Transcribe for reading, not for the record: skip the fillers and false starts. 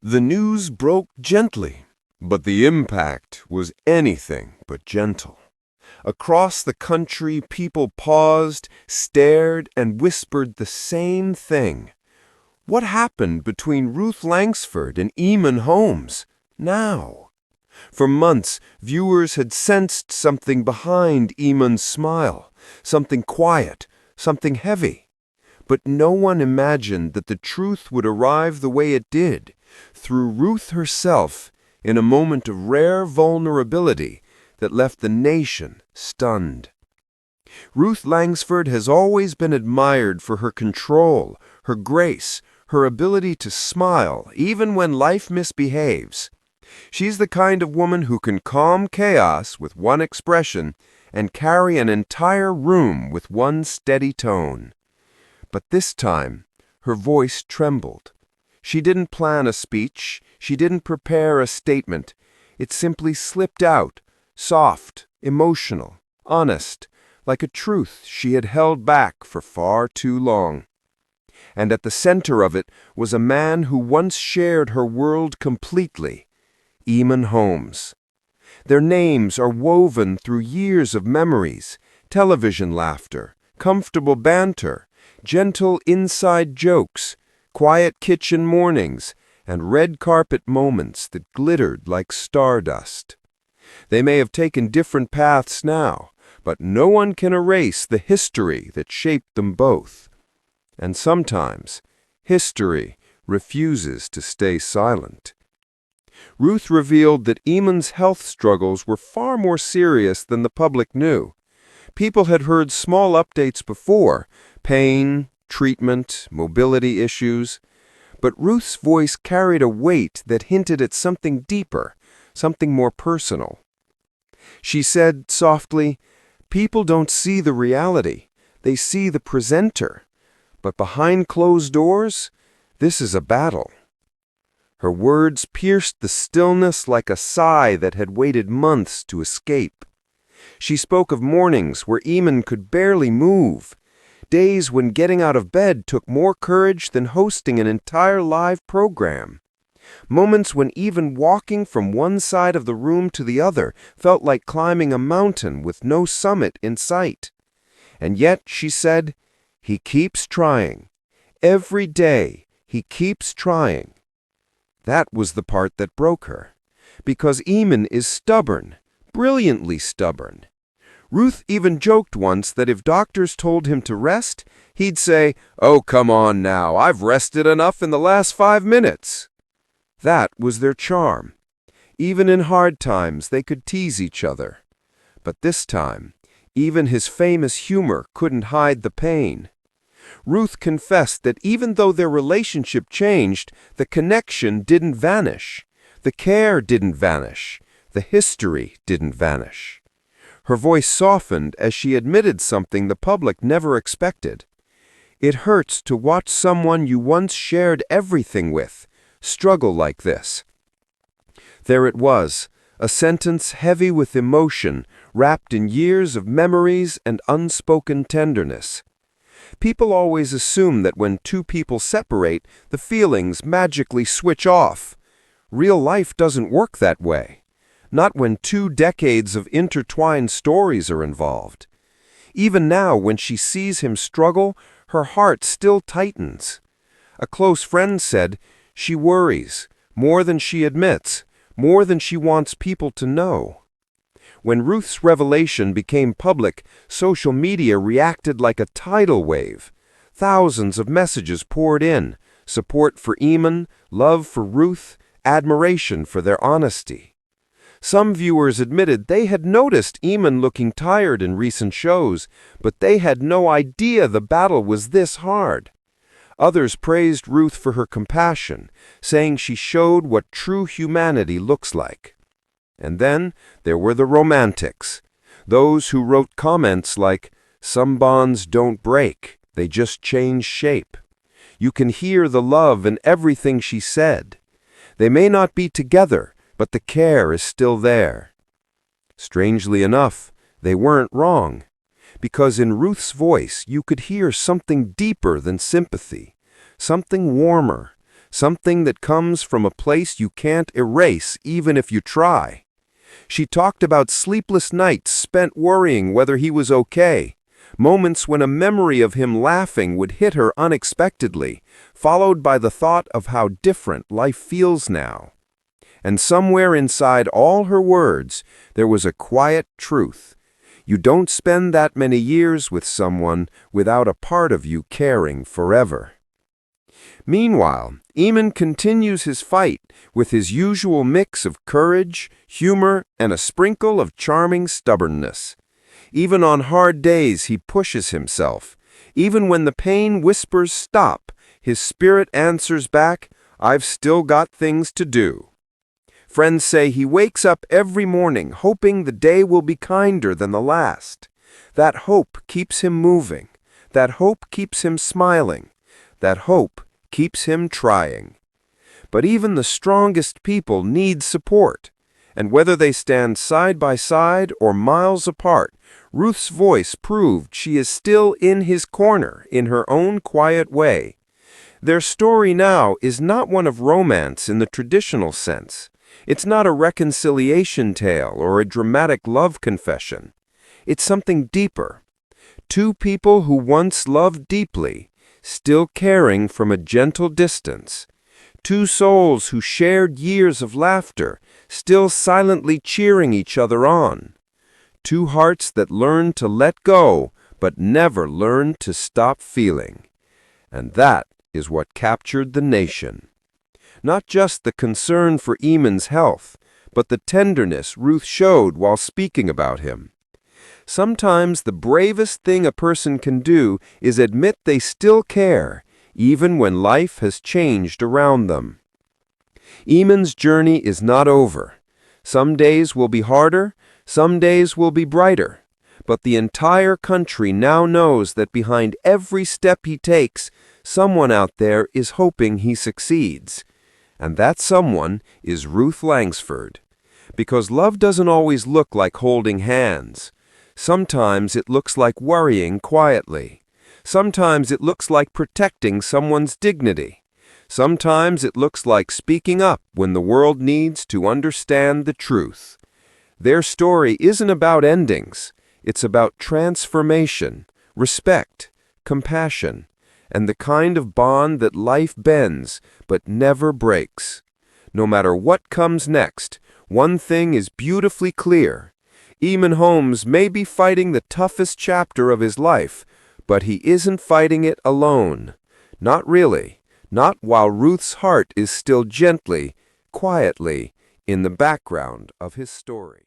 The news broke gently, but the impact was anything but gentle. Across the country, people paused, stared, and whispered the same thing. What happened between Ruth Langsford and Eamonn Holmes now? For months, viewers had sensed something behind Eamonn's smile, something quiet, something heavy. But no one imagined that the truth would arrive the way it did, through Ruth herself, in a moment of rare vulnerability that left the nation stunned. Ruth Langsford has always been admired for her control, her grace, her ability to smile even when life misbehaves. She's the kind of woman who can calm chaos with one expression and carry an entire room with one steady tone. But this time, her voice trembled. She didn't plan a speech, she didn't prepare a statement. It simply slipped out, soft, emotional, honest, like a truth she had held back for far too long. And at the center of it was a man who once shared her world completely, Eamonn Holmes. Their names are woven through years of memories, television laughter, comfortable banter, gentle inside jokes, quiet kitchen mornings, and red carpet moments that glittered like stardust. They may have taken different paths now, but no one can erase the history that shaped them both. And sometimes, history refuses to stay silent. Ruth revealed that Eamonn's health struggles were far more serious than the public knew. People had heard small updates before, pain, treatment, mobility issues. But Ruth's voice carried a weight that hinted at something deeper, something more personal. She said softly, "People don't see the reality, they see the presenter. But behind closed doors, this is a battle." Her words pierced the stillness like a sigh that had waited months to escape. She spoke of mornings where Eamonn could barely move, days when getting out of bed took more courage than hosting an entire live program, moments when even walking from one side of the room to the other felt like climbing a mountain with no summit in sight. And yet, she said, he keeps trying. Every day, he keeps trying. That was the part that broke her, because Eamonn is stubborn, brilliantly stubborn. Ruth even joked once that if doctors told him to rest, he'd say, "Oh, come on now, I've rested enough in the last 5 minutes." That was their charm. Even in hard times, they could tease each other. But this time, even his famous humor couldn't hide the pain. Ruth confessed that even though their relationship changed, the connection didn't vanish. The care didn't vanish. The history didn't vanish. Her voice softened as she admitted something the public never expected. It hurts to watch someone you once shared everything with struggle like this. There it was, a sentence heavy with emotion, wrapped in years of memories and unspoken tenderness. People always assume that when two people separate, the feelings magically switch off. Real life doesn't work that way. Not when 2 decades of intertwined stories are involved. Even now, when she sees him struggle, her heart still tightens. A close friend said, "She worries, more than she admits, more than she wants people to know." When Ruth's revelation became public, social media reacted like a tidal wave. Thousands of messages poured in, support for Eamonn, love for Ruth, admiration for their honesty. Some viewers admitted they had noticed Eamonn looking tired in recent shows, but they had no idea the battle was this hard. Others praised Ruth for her compassion, saying she showed what true humanity looks like. And then there were the romantics, those who wrote comments like, "Some bonds don't break, they just change shape. You can hear the love in everything she said. They may not be together, but the care is still there." Strangely enough, they weren't wrong, because in Ruth's voice you could hear something deeper than sympathy, something warmer, something that comes from a place you can't erase even if you try. She talked about sleepless nights spent worrying whether he was okay, moments when a memory of him laughing would hit her unexpectedly, followed by the thought of how different life feels now. And somewhere inside all her words, there was a quiet truth. You don't spend that many years with someone without a part of you caring forever. Meanwhile, Eamonn continues his fight with his usual mix of courage, humor, and a sprinkle of charming stubbornness. Even on hard days, he pushes himself. Even when the pain whispers stop, his spirit answers back, "I've still got things to do." Friends say he wakes up every morning hoping the day will be kinder than the last. That hope keeps him moving. That hope keeps him smiling. That hope keeps him trying. But even the strongest people need support. And whether they stand side by side or miles apart, Ruth's voice proved she is still in his corner in her own quiet way. Their story now is not one of romance in the traditional sense. It's not a reconciliation tale or a dramatic love confession. It's something deeper. Two people who once loved deeply, still caring from a gentle distance. Two souls who shared years of laughter, still silently cheering each other on. Two hearts that learned to let go, but never learned to stop feeling. And that is what captured the nation. Not just the concern for Eamonn's health, but the tenderness Ruth showed while speaking about him. Sometimes the bravest thing a person can do is admit they still care, even when life has changed around them. Eamonn's journey is not over. Some days will be harder, some days will be brighter. But the entire country now knows that behind every step he takes, someone out there is hoping he succeeds. And that someone is Ruth Langsford. Because love doesn't always look like holding hands. Sometimes it looks like worrying quietly. Sometimes it looks like protecting someone's dignity. Sometimes it looks like speaking up when the world needs to understand the truth. Their story isn't about endings. It's about transformation, respect, compassion, and the kind of bond that life bends but never breaks. No matter what comes next, one thing is beautifully clear. Eamonn Holmes may be fighting the toughest chapter of his life, but he isn't fighting it alone. Not really. Not while Ruth's heart is still gently, quietly, in the background of his story.